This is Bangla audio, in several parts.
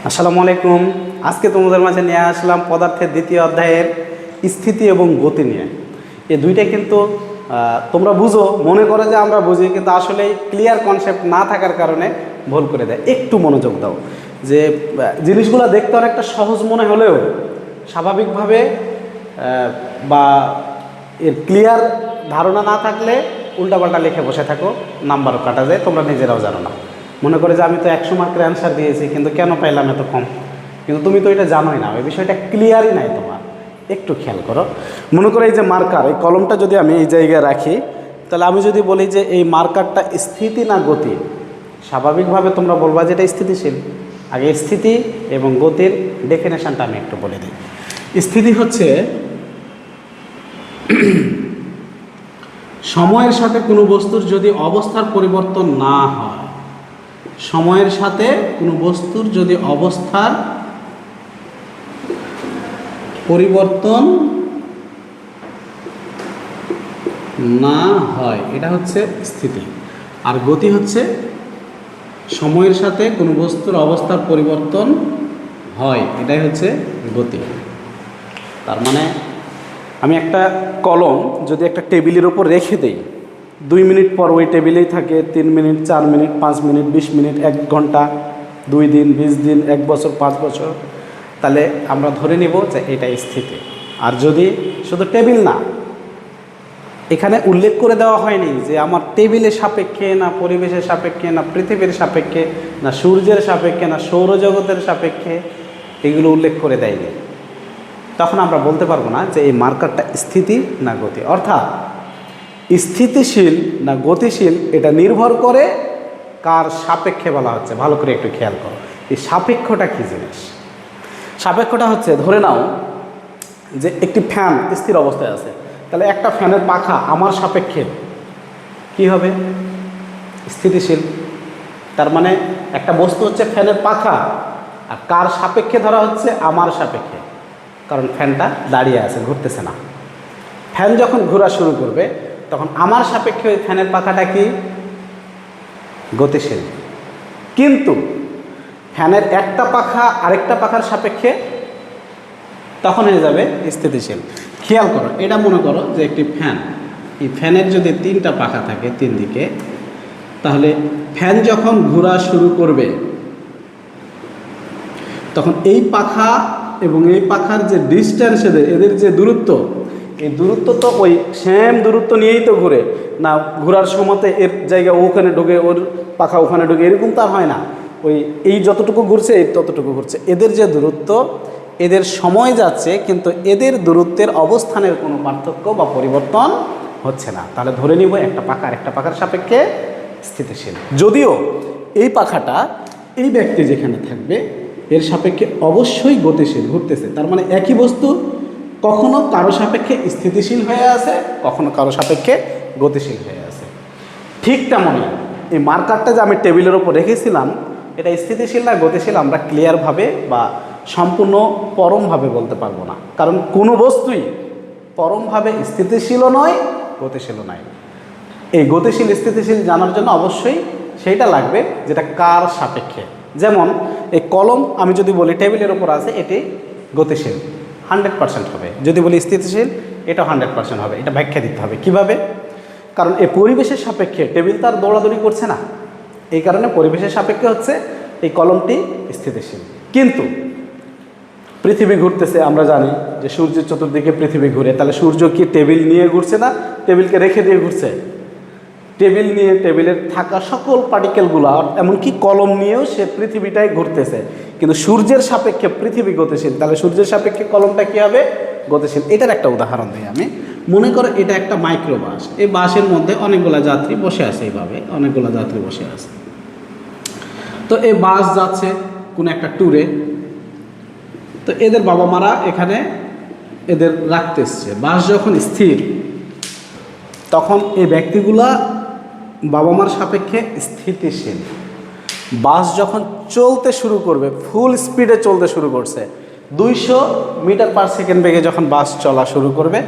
আসসালামু আলাইকুম। আজকে তোমাদের মাঝে নিয়ে আসলাম পদার্থের দ্বিতীয় অধ্যায়ের স্থিতি এবং গতি নিয়ে। এই দুইটাই কিন্তু তোমরা বুঝো, মনে করো যে আমরা বুঝি, কিন্তু আসলে ক্লিয়ার কনসেপ্ট না থাকার কারণে ভুল করে দেয়। একটু মনোযোগ দাও, যে জিনিসগুলো দেখতে অনেকটা সহজ মনে হলেও স্বাভাবিকভাবে বা এর ক্লিয়ার ধারণা না থাকলে উল্টাপাল্টা লিখে বসে থাকো, নাম্বারও কাটা যায়, তোমরা নিজেরাও জানো না। মনে করে যে আমি তো 100 মার্কের অ্যান্সার দিয়েছি, কিন্তু কেন পাইলাম এত কম? কিন্তু তুমি তো এটা জানোই না, ওই বিষয়টা ক্লিয়ারই নাই তোমার। একটু খেয়াল করো। মনে করো এই যে মার্কার, এই কলমটা যদি আমি এই জায়গায় রাখি, তাহলে আমি যদি বলি যে এই মার্কারটা স্থিতি না গতি, স্বাভাবিকভাবে তোমরা বলবা যে এটা স্থিতিশীল। আগে স্থিতি এবং গতির ডেফিনেশনটা আমি একটু বলে দিই। স্থিতি হচ্ছে সময়ের সাথে কোনো বস্তুর যদি অবস্থার পরিবর্তন না হয়, সময়ের সাথে কোনো বস্তুর যদি অবস্থার পরিবর্তন না হয়, এটা হচ্ছে স্থিতি। আর গতি হচ্ছে সময়ের সাথে কোনো বস্তুর অবস্থার পরিবর্তন হয়, এটাই হচ্ছে গতি। তার মানে আমি একটা কলম যদি একটা টেবিলের ওপর রেখে দেই, 2 মিনিট পর ওই টেবিলেই থাকে, 3 মিনিট, 4 মিনিট, 5 মিনিট, 20 মিনিট, 1 ঘন্টা, 2 দিন, 20 দিন, 1 বছর, 5 বছর, তাহলে আমরা ধরে নিব যে এটা স্থিতি। আর যদি শুধু টেবিল না, এখানে উল্লেখ করে দেওয়া হয়নি যে আমার টেবিলের সাপেক্ষে না পরিবেশের সাপেক্ষে না পৃথিবীর সাপেক্ষে না সূর্যের সাপেক্ষে না সৌরজগতের সাপেক্ষে, এগুলো উল্লেখ করে দেয়নি, তখন আমরা বলতে পারবো না যে এই মার্কারটা স্থিতি না গতি। অর্থাৎ স্থিতিশীল না গতিশীল এটা নির্ভর করে কার সাপেক্ষে বলা হচ্ছে। ভালো করে একটু খেয়াল করো, এই সাপেক্ষটা কী জিনিস। সাপেক্ষটা হচ্ছে, ধরে নাও যে একটি ফ্যান স্থির অবস্থায় আছে, তাহলে একটা ফ্যানের পাখা আমার সাপেক্ষে কি হবে? স্থিতিশীল। তার মানে একটা বস্তু হচ্ছে ফ্যানের পাখা, আর কার সাপেক্ষে ধরা হচ্ছে? আমার সাপেক্ষে, কারণ ফ্যানটা দাঁড়িয়ে আছে, ঘুরতেছে না। ফ্যান যখন ঘোরা শুরু করবে তখন আমার সাপেক্ষে ওই ফ্যানের পাখাটা কি? গতিশীল। কিন্তু ফ্যানের একটা পাখা আরেকটা পাখার সাপেক্ষে তখন হয়ে যাবে স্থিতিশীল। খেয়াল করো, এটা মনে করো যে একটি ফ্যান, এই ফ্যানের যদি 3টা পাখা থাকে 3 দিকে, তাহলে ফ্যান যখন ঘোরা শুরু করবে তখন এই পাখা এবং এই পাখার যে ডিস্ট্যান্স, এদের যে দূরত্ব, এই দূরত্ব তো ওই সেম দূরত্ব নিয়েই তো ঘুরে না। ঘোরার সময়তে এর জায়গা ওখানে ঢোকে, ওর পাখা ওখানে ঢোকে, এরকম তো আর হয় না। ওই এই যতটুকু ঘুরছে এই ততটুকু ঘুরছে। এদের যে দূরত্ব, এদের সময় যাচ্ছে, কিন্তু এদের দূরত্বের অবস্থানের কোনো পার্থক্য বা পরিবর্তন হচ্ছে না। তাহলে ধরে নিব একটা পাখা আরেকটা পাখার সাপেক্ষে স্থিতিশীল। যদিও এই পাখাটা এই ব্যক্তি যেখানে থাকবে এর সাপেক্ষে অবশ্যই গতিশীল, ঘুরতেছে। তার মানে একই বস্তু কখনো কারো সাপেক্ষে স্থিতিশীল হয়ে আছে, কখনো কারো সাপেক্ষে গতিশীল হয়ে আছে। ঠিক তেমনই এই মার্কারটা যে আমি টেবিলের ওপর রেখেছিলাম, এটা স্থিতিশীল না গতিশীল আমরা ক্লিয়ারভাবে বা সম্পূর্ণ পরমভাবে বলতে পারবো না, কারণ কোনো বস্তুই পরমভাবে স্থিতিশীলও নয় গতিশীলও নয়। এই গতিশীল স্থিতিশীল জানার জন্য অবশ্যই সেইটা লাগবে যেটা কার সাপেক্ষে। যেমন এই কলম আমি যদি বলি টেবিলের ওপর আছে, এটি গতিশীল 100% হবে। যদি বলি স্থিতিশীল, এটাও 100% হবে। এটা ব্যাখ্যা দিতে হবে কিভাবে, কারণ এই পরিবেশের সাপেক্ষে টেবিল তার দৌড়াদৌড়ি করছে না, এই কারণে পরিবেশের সাপেক্ষে হচ্ছে এই কলমটি স্থিতিশীল। কিন্তু পৃথিবী ঘুরতেছে, আমরা জানি যে সূর্যের চতুর্দিকে পৃথিবী ঘুরে, তাহলে সূর্য কি টেবিল নিয়ে ঘুরছে না টেবিলকে রেখে দিয়ে ঘুরছে? টেবিল নিয়ে, টেবিলের থাকা সকল পার্টিকেলগুলো, এমনকি কলম নিয়েও সে পৃথিবীটাই ঘুরতেছে, কিন্তু সূর্যের সাপেক্ষে পৃথিবী গতিশীল, তাহলে সূর্যের সাপেক্ষে কলমটা কী হবে? গতিশীল। এটার একটা উদাহরণ দিই আমি। মনে করো এটা একটা মাইক্রো বাস, এই বাসের মধ্যে অনেকগুলো যাত্রী বসে আছে, এইভাবে অনেকগুলো যাত্রী বসে আছে। তো এই বাস যাচ্ছে কোনো একটা ট্যুরে, তো এদের বাবা মারা এখানে এদের রাখতে এসছে। বাস যখন স্থির, তখন এই ব্যক্তিগুলা বাবা মার সাপেক্ষে স্থিতিশীল। বাস যখন চলতে শুরু করবে, ফুল স্পিডে চলতে শুরু করছে, 200 মিটার পার সেকেন্ড বেগে যখন বাস চলা শুরু করবে,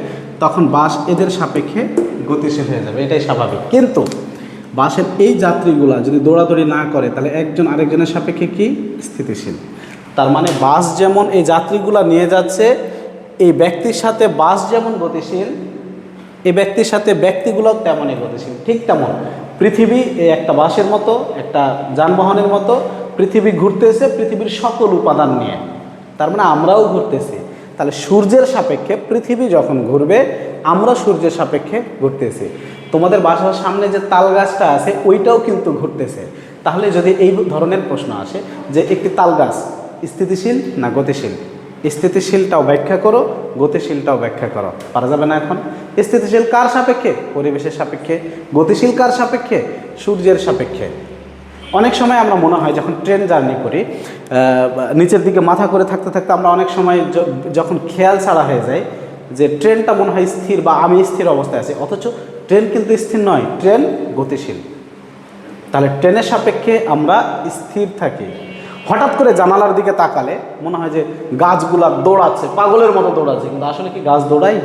তখন বাস এদের সাপেক্ষে গতিশীল হয়ে যাবে, এটাই স্বাভাবিক। কিন্তু বাসের এই যাত্রীগুলা যদি দৌড়াদৌড়ি না করে, তাহলে একজন আরেকজনের সাপেক্ষে কি? স্থিতিশীল। তার মানে বাস যেমন এই যাত্রীগুলা নিয়ে যাচ্ছে, এই ব্যক্তির সাথে বাস যেমন গতিশীল, এই ব্যক্তির সাথে ব্যক্তিগুলো তেমনই গতিশীল। ঠিক তেমন পৃথিবী এই একটা বাসের মতো, একটা যানবাহনের মতো পৃথিবী ঘুরতেছে পৃথিবীর সকল উপাদান নিয়ে, তার মানে আমরাও ঘুরতেছি। তাহলে সূর্যের সাপেক্ষে পৃথিবী যখন ঘুরবে, আমরা সূর্যের সাপেক্ষে ঘুরতেছি। তোমাদের বাসার সামনে যে তাল গাছটা আছে ওইটাও কিন্তু ঘুরতেছে। তাহলে যদি এই ধরনের প্রশ্ন আসে যে একটি তাল গাছ স্থিতিশীল না গতিশীল, স্থিতিশীলটাও ব্যাখ্যা করো, গতিশীলটাও ব্যাখ্যা করো, পারা যাবে না? এখন স্থিতিশীল কার সাপেক্ষে? পরিবেশের সাপেক্ষে। গতিশীল কার সাপেক্ষে? সূর্যের সাপেক্ষে। অনেক সময় আমরা মনে হয় যখন ট্রেন জার্নি করি, নিচের দিকে মাথা করে থাকতে থাকতে আমরা অনেক সময় যখন খেয়াল ছাড়া হয়ে যায় যে ট্রেনটা মনে হয় স্থির বা আমি স্থির অবস্থায় আছি, অথচ ট্রেন কিন্তু স্থির নয়, ট্রেন গতিশীল। তাহলে ট্রেনের সাপেক্ষে আমরা স্থির থাকি। হঠাৎ করে জানালার দিকে তাকালে মনে হয় যে গাছগুলা দৌড়াচ্ছে, পাগলের মতো দৌড়াচ্ছে, কিন্তু আসলে কি গাছ দৌড়াই?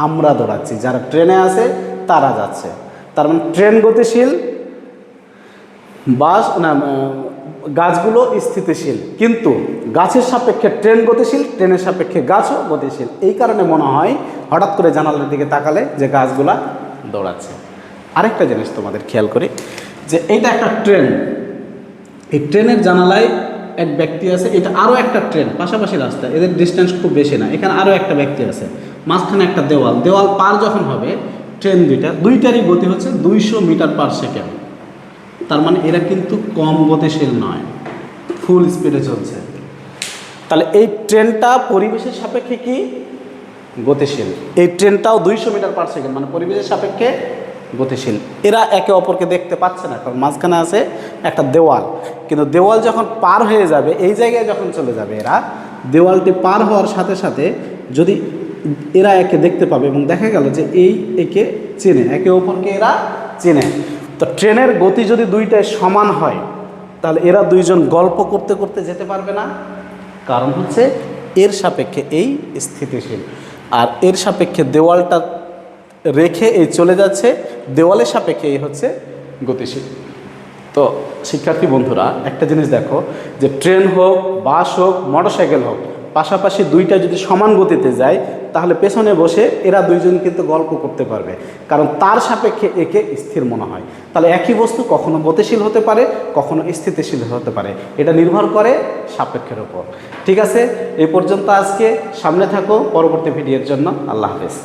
আমরা দৌড়াচ্ছি, যারা ট্রেনে আছে তারা যাচ্ছে। তার মানে ট্রেন গতিশীল, বাস না, গাছগুলো স্থিতিশীল, কিন্তু গাছের সাপেক্ষে ট্রেন গতিশীল, ট্রেনের সাপেক্ষে গাছও গতিশীল। এই কারণে মনে হয় হঠাৎ করে জানালার দিকে তাকালে যে গাছগুলা দৌড়াচ্ছে। আরেকটা জিনিস তোমাদের খেয়াল করি যে এইটা একটা ট্রেন, এই ট্রেনের জানালায় এক ব্যক্তি আছে, এটা আরও একটা ট্রেন, পাশাপাশি রাস্তা, এদের ডিস্টেন্স খুব বেশি না, এখানে আরও একটা ব্যক্তি আছে, মাঝখানে একটা দেওয়াল, দেওয়াল পার যখন হবে ট্রেন দুইটারই গতি হচ্ছে 200 মিটার পার সেকেন্ড। তার মানে এরা কিন্তু কম গতিশীল নয়, ফুল স্পিডে চলছে। তাহলে এই ট্রেনটা পরিবেশের সাপেক্ষে কি? গতিশীল। এই ট্রেনটাও 200 মিটার পার সেকেন্ড, মানে পরিবেশের সাপেক্ষে গতিশীল। এরা একে অপরকে দেখতে পাচ্ছে না, কারণ মাঝখানে আছে একটা দেওয়াল। কিন্তু দেওয়াল যখন পার হয়ে যাবে, এই জায়গায় যখন চলে যাবে এরা, দেওয়ালটি পার হওয়ার সাথে সাথে যদি এরা একে দেখতে পাবে এবং দেখা গেল যে এই একে চেনে, একে অপরকে এরা চেনে, তো ট্রেনের গতি যদি দুইটায় সমান হয় তাহলে এরা দুইজন গল্প করতে করতে যেতে পারবে না। কারণ হচ্ছে এর সাপেক্ষে এই স্থিতিশীল, আর এর সাপেক্ষে দেওয়ালটা রেখে এই চলে যাচ্ছে, দেওয়ালের সাপেক্ষে এই হচ্ছে গতিশীল। তো শিক্ষার্থী বন্ধুরা, একটা জিনিস দেখো যে ট্রেন হোক, বাস হোক, মোটরসাইকেল হোক, পাশাপাশি দুইটা যদি সমান গতিতে যায় তাহলে পেছনে বসে এরা দুইজন কিন্তু গল্প করতে পারবে, কারণ তার সাপেক্ষে একে স্থির মনে হয়। তাহলে একই বস্তু কখনো গতিশীল হতে পারে, কখনো স্থিতিশীল হতে পারে, এটা নির্ভর করে সাপেক্ষের উপর। ঠিক আছে, এই পর্যন্ত আজকে। সামনে থাকো পরবর্তী ভিডিওর জন্য। আল্লাহ হাফেজ।